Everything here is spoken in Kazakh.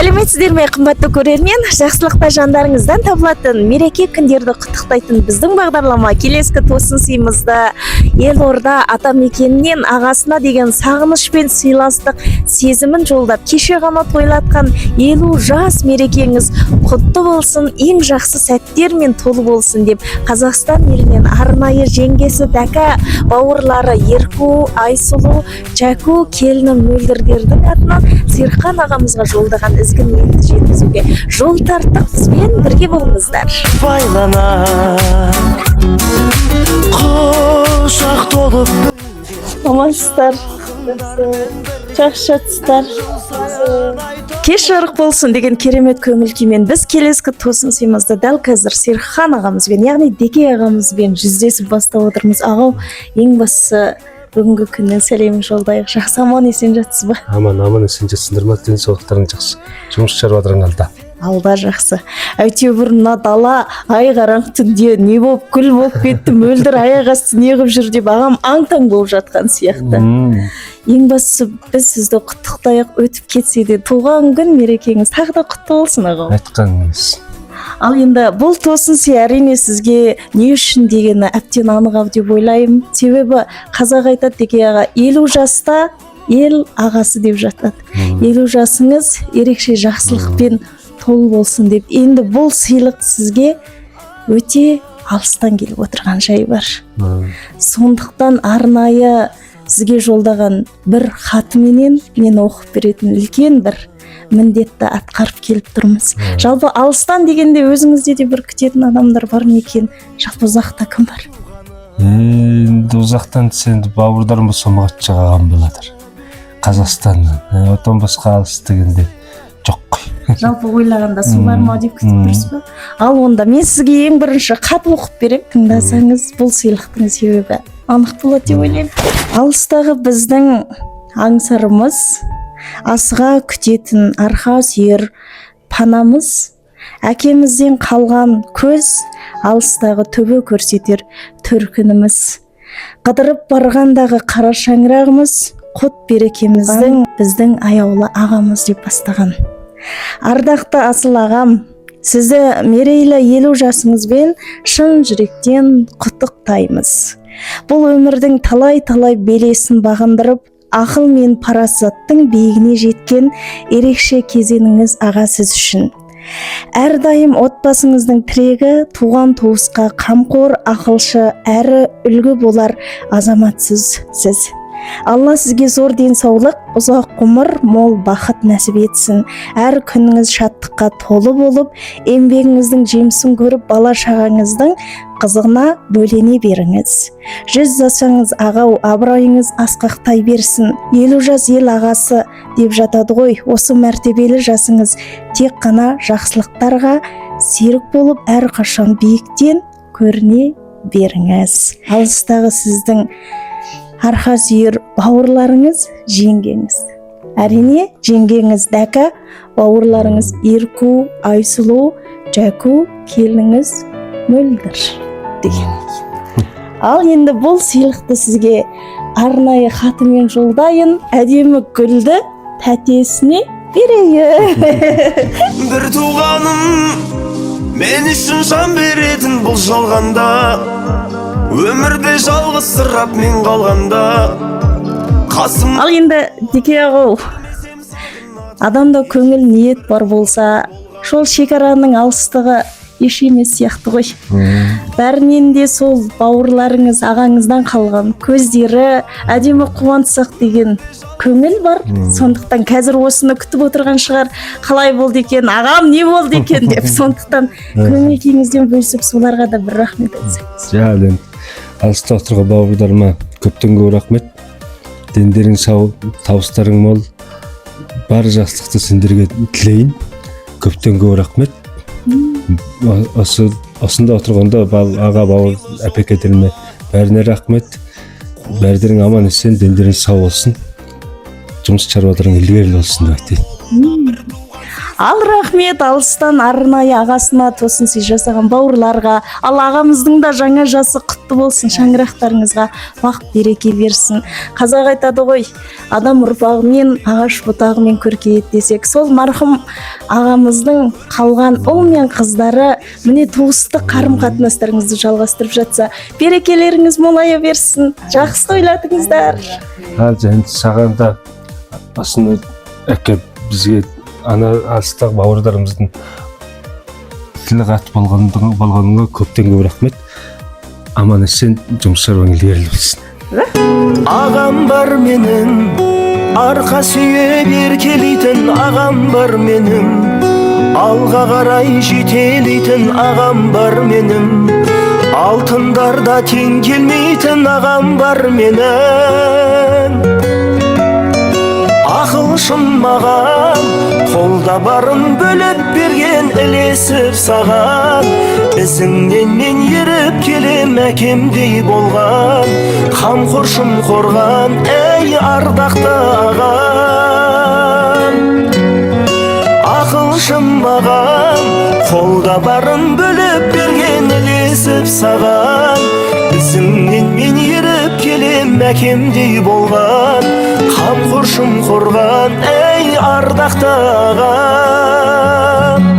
Сәлеметсіздер ме, қымбатты көрермен? Жақсылықта жандарыңыздан табылатын мереке күндерді құттықтайтын біздің бағдарлама келесі тосын сыйымызды елорда атамекенінен ағасына деген сағыныш пен сыйластық сезімін жолдап, кеше ғана тойлатқан 50 жас мерекеңіз құтты болсын, ең жақсы сәттермен толы болсын деп Қазақстан елінен арнайы жеңгесі Дәка, бауырлары Ерку, Айсұлу, Жаку, келіні Мөлдірдердің атынан Серхан ағамызға жолдаған ізгі ниетті жеткізуге жол тарттық. Бізбен бірге болыңыздар. Байлана құшақ толып Амансыздар, жақсысыздар. Кеш жарық болсын деген керемет көңіл күймен біз келесі тосын сыйымызды дәл қазір Серхан ағамызбен, яғни Деке ағамызбен жүздесіп бастап отырмыз. Ағау, ең бастысы бүгінгі күннен сәлем жолдайық. Жақсы, аман есен жатсыз ба? Аман есен жатсыңдар ма? Денсаулықтарың жақсы. Жұмыс шаруаларың алда. Алда жақсы. Әйтеуір мына дала ай қараң түнде не болып күл болып кетті, мөлдір аяқ асты не қылып жүр деп ағам аң-таң болып жатқан сияқты. Ең бастысы біз сізді құттықтайық, өтіп кетсе де туған күн мерекеңіз тағы да құтты болсын ағам. Айтқаныңыз. Ал енді бұл тосын сый әрине сізге не үшін дегені әбден анық ау деп ойлаймын. Себебі қазақ айтады, Деке аға, 50 жаста ел ағасы деп жатады. 50 жасыңыз ерекше жақсылықпен толы болсын деп. Енді бұл сыйлық сізге өте алыстан келіп отырған жай бар. Сондықтан арнайы сізге жолдаған бір хатыменен мен оқып беретін үлкен бір міндетті атқарып келіп тұрмыз. Жалпы алыстан дегенде өзіңізде де бір күтетін адамдар бар ма екен? Жалпы ұзақта кім бар? Енді ұзақтан сенді бауырдарым болса Мұғатжақ ағам болады. Қазақстаннан. Одан басқа алыс дегенде жоқ қой. Жалпы ойлағанда солар ма деп күтіп тұрсыз ба? Ал онда мен сізге ең бірінші хат оқып берем, тыңдасаңыз бұл сыйлықтың себебі анық болады деп ойлаймын. Алыстағы біздің аңсарымыз, асыға күтетін арқа сүйер панамыз, әкемізден қалған көз, алыстағы түбі көрсетер төркініміз. Қыдырып барғандағы қара шаңырағымыз, құт берекеміздің біздің аяулы ағамыз деп бастаған. Ардақты асыл ағам, сізді мерейлі 50 жасыңызбен шын жүректен құттықтаймыз. Бұл өмірдің талай-талай белесін бағындырып, ақыл мен парасаттың биігіне жеткен ерекше кезеңіңіз аға сіз үшін. Әрдайым отбасыңыздың тірегі, туған туысқа қамқор, ақылшы әрі үлгі болар азаматсыз сіз. Алла сізге зор денсаулық, ұзақ ғұмыр, мол бақыт нәсіп етсін. Әр күніңіз шаттыққа толы болып, еңбегіңіздің жемісін көріп, бала шағаңыздың қызығына бөлене беріңіз. 100 жасаңыз ағау, абыройыңыз асқақтай берсін. 50 жас ел ағасы деп жатады ғой. Осы мәртебелі жасыңыз тек қана жақсылықтарға серік болып, әрқашан биіктен көріне беріңіз. Алыстағы сіздің арқа сүйер бауырларыңыз, жеңгеңіз. Әрине, жеңгеңіз Дәка, бауырларыңыз Ерку, Айсұлу, Жаку, келініңіз Мөлдір деген. Ал енді бұл сыйлықты сізге арнайы хатымен жолдайын, әдемі гүлді тәтесіне берейін. бір туғаным мен үшін жан беретін бұл жалғанда, өмірде жалғызсырап мен қалғанда қасым. Ал енді Деке ағау, адамда көңіл ниет бар болса, сол шекараның алыстығы еш емес сияқты ғой. Бәрінен де сол бауырларыңыз, ағаңыздан қалған көздері әдемі қуантсақ деген көңіл бар. Сондықтан қазір осыны күтіп отырған шығар, қалай болды екен, ағам не болды екен деп. Сондықтан көңіл күйіңізден бөлісіп соларға да бір рахмет айтсаңыз. Жалын. Алыста отырған бауырдарыма көптен көп рахмет. Дендерің сау, табыстарың мол. Бар жақсылықты сендерге тілейін. Көптен көп рахмет. Осында отырғанда аға бауыр әпекелеріме бәріне рахмет. Бәрдерің аман есен, дендерің сау болсын. Жұмыс шаруаларың ілгері болсын деп айтайын. Ал рахмет алыстан арнайы ағасына тосын сый жасаған бауырларға, ал ағамыздың да жаңа жасы құтты болсын, шаңырақтарыңызға бақ береке берсін. Қазақ айтады ғой, адам ұрпағымен ағаш бұтағымен көркейеді десек, сол марқұм ағамыздың қалған ұл мен қыздары міне туыстық қарым қатынастарыңызды жалғастырып жатса, берекелеріңіз молая берсін, жақсы ойладыңыздар. Және саған да осыны әкеп бізге ана алыстағы бауырларымыздың тілі қатып болғаныңа көптен көп рахмет. Аман есен жұмыс шаруаң ілгерілі болсын. Ағам бар менің, арқа сүйеп еркелейтін ағам бар менің, алға қарай жетелейтін ағам бар менің, алтындарда тең келмейтін ағам бар менің. Ақылшым маған, қолда барын бөліп берген ілесіп саған, ізіңнен мен еріп келем әкемдей болған, қамқоршым қорған, әй ардақты ағам. Ақылшым маған, қолда барын бөліп берген ілесіп саған, ізіңнен мен еріп келем әкемдей болған, қамқоршым қорған, әй ардақты ағам.